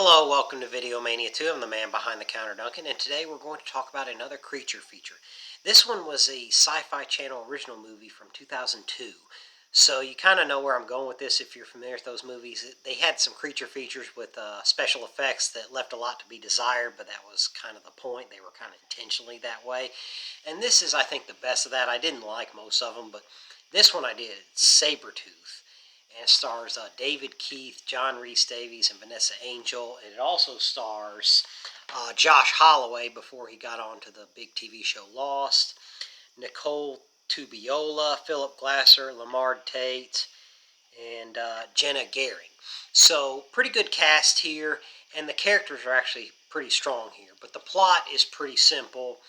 Hello, welcome to Video Mania 2. I'm the man behind the counter, Duncan, and today we're going to talk about another creature feature. This one was a Sci-Fi Channel original movie from 2002. So you kind of know where I'm going with this if you're familiar with those movies. They had some creature features with special effects that left a lot to be desired, but that was kind of the point. They were kind of intentionally that way. And this is, I think, the best of that. I didn't like most of them, but this one I did. It's Sabretooth. And it stars David Keith, John Rhys Davies, and Vanessa Angel. And it also stars Josh Holloway before he got on to the big TV show Lost, Nicole Tubiola, Philip Glasser, Lamar Tate, and Jenna Gehring. So pretty good cast here, and the characters are actually pretty strong here. But the plot is pretty simple.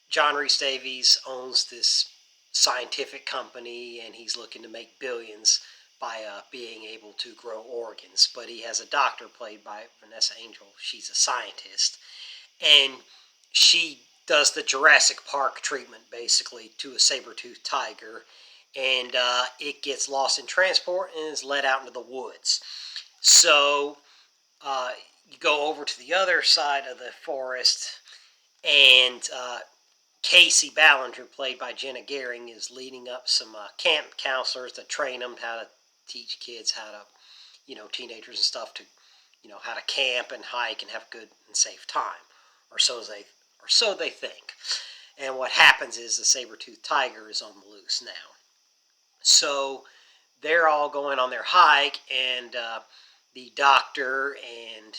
John Rhys Davies owns this scientific company, and he's looking to make billions by being able to grow organs. But he has a doctor played by Vanessa Angel. She's a scientist, and she does the Jurassic Park treatment, basically, to a saber-toothed tiger, and it gets lost in transport and is let out into the woods. So you go over to the other side of the forest, and Casey Ballinger, played by Jenna Gehring, is leading up some camp counselors to train them how to teach kids how to, teenagers and stuff to, how to camp and hike and have a good and safe time, or so they think. And what happens is the saber-toothed tiger is on the loose now. So they're all going on their hike, and the doctor and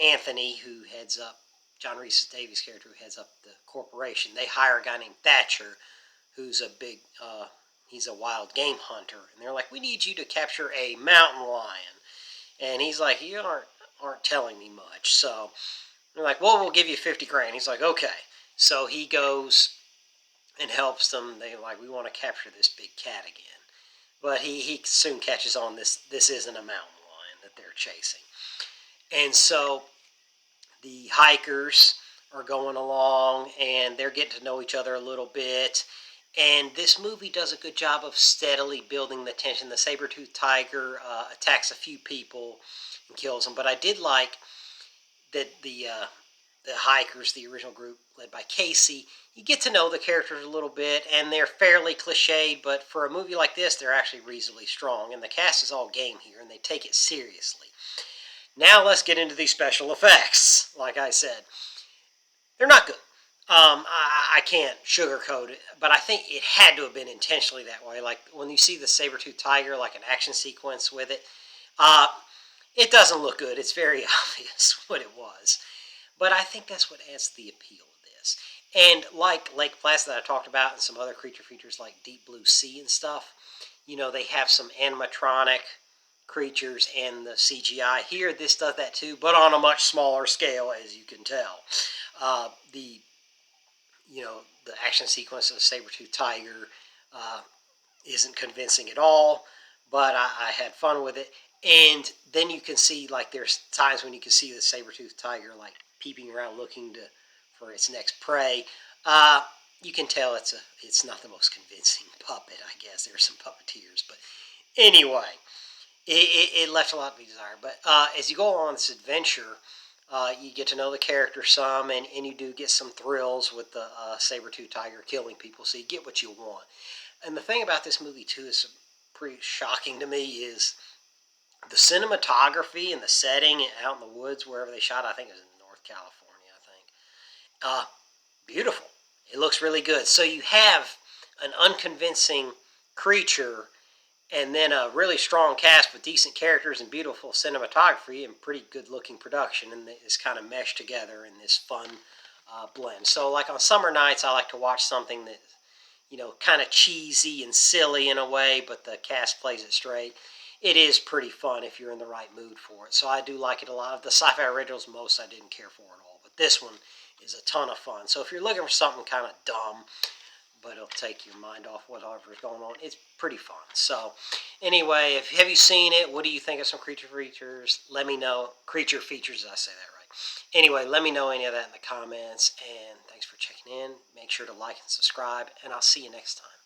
Anthony, who heads up John Rhys Davies' character, who heads up the corporation, they hire a guy named Thatcher, who's a big, he's a wild game hunter. And they're like, we need you to capture a mountain lion. And he's like, you aren't telling me much. So they're like, well, we'll give you 50 grand. He's like, okay. So he goes and helps them. They're like, we want to capture this big cat again. But he soon catches on this isn't a mountain lion that they're chasing. And so the hikers are going along, and they're getting to know each other a little bit. And this movie does a good job of steadily building the tension. The saber-toothed tiger attacks a few people and kills them. But I did like that the hikers, the original group led by Casey, you get to know the characters a little bit, and they're fairly cliched, but for a movie like this, they're actually reasonably strong. And the cast is all game here, and they take it seriously. Now let's get into these special effects. Like I said, they're not good. I can't sugarcoat it, but I think it had to have been intentionally that way. Like when you see the saber-toothed tiger, like an action sequence with it, it doesn't look good. It's very obvious what it was. But I think that's what adds to the appeal of this. And like Lake Placid that I talked about and some other creature features like Deep Blue Sea and stuff, they have some animatronic creatures and the CGI. Here, this does that too, but on a much smaller scale, as you can tell. The action sequence of the saber-toothed tiger isn't convincing at all, but I had fun with it. And then you can see, like, there's times when you can see the saber-toothed tiger, like, peeping around looking for its next prey. You can tell it's not the most convincing puppet, I guess. There's some puppeteers, but anyway, it left a lot to be desired. But as you go on this adventure, you get to know the character some, and you do get some thrills with the saber-toothed tiger killing people, so you get what you want. And the thing about this movie, too, is pretty shocking to me, is the cinematography and the setting out in the woods, wherever they shot. I think it was in North California, I think. Beautiful. It looks really good. So you have an unconvincing creature and then a really strong cast with decent characters and beautiful cinematography and pretty good-looking production, and it's kind of meshed together in this fun blend. So, like on summer nights, I like to watch something that, kind of cheesy and silly in a way, but the cast plays it straight. It is pretty fun if you're in the right mood for it. So I do like it a lot. Of the sci-fi originals, most I didn't care for at all, but this one is a ton of fun. So if you're looking for something kind of dumb, but it'll take your mind off whatever's going on, it's pretty fun. So anyway, have you seen it? What do you think of some creature features? Let me know. Creature features, did I say that right? Anyway, let me know any of that in the comments, and thanks for checking in. Make sure to like and subscribe, and I'll see you next time.